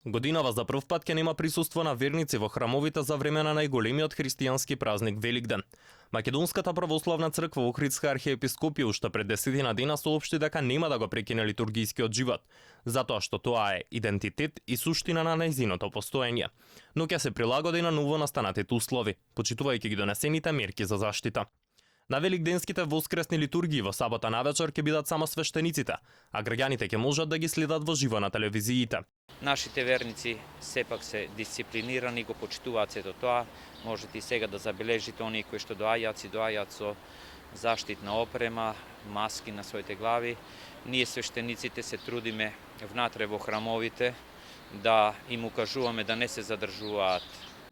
Годинава за прв пат ќе нема присуство на верници во храмовите за време на најголемиот христијански празник Великден. Македонската православна црква Охридска архиепископија уште пред 10 дена соопшти дека нема да го прекине литургискиот живот, затоа што тоа е идентитет и суштина на нејзиното постоење, но ќе се прилагоди на ново настанатите услови, почитувајќи ги донесените мерки за заштита. На великденските воскресни литургии во сабота навечер ќе бидат само свештениците, а граѓаните ќе можат да ги следат во живо на телевизиите. Нашите верници сепак се дисциплинирани, го почитуваат сето тоа. Можете и сега да забележите оние кои што доаѓаат со заштитна опрема, маски на своите глави. Ние свештениците се трудиме внатре во храмовите да им укажуваме да не се задржуваат.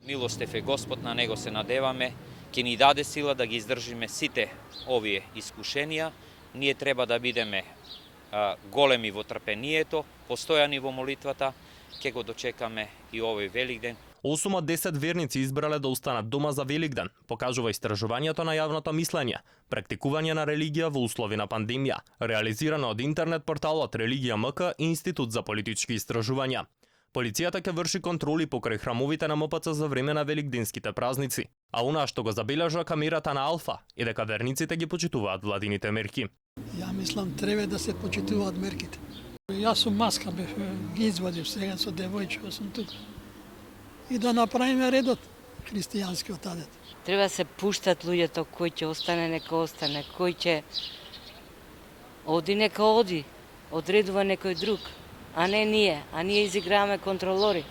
Милостив е Господ, на него се надеваме, ќе ни даде сила да ги издржиме сите овие искушенија. Ние треба да бидеме големи во трпението, постојани во молитвата, ќе го дочекаме и овој Великден. 8 од 10 верници избрале да останат дома за Великден, покажува истражувањето на јавното мислење, практикување на религија во услови на пандемија, реализирано од интернет порталот Религија МК и Институт за политички истражувања. Полицијата ќе врши контроли покрај храмовите на МПЦ за време на великденските празници, а онаа што го забележа камерата на Алфа е дека верниците ги почитуваат владините мерки. Ја мислам треба да се почитуваат мерките. Јас сум маска бев ги извадив сега со девојче сум тука. И да направиме редот христијанскиот адет. Треба се пуштат луѓето, кој ќе остане нека остане, кој ќе оди нека оди, одредува некој друг. А не ние, изиграваме контролори.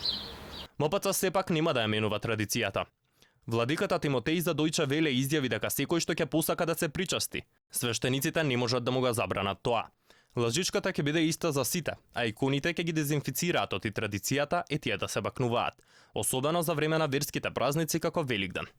МПЦ сепак нема да ја менува традицијата. Владиката Тимотеј за Дојче Веле изјави дека секој што ќе посака да се причасти, свештениците не можат да му го забранат тоа. Лажичката ќе биде иста за сите, а иконите ќе ги дезинфицираат од традицијата и тие да се бакнуваат, особено за време на верските празници како Великден.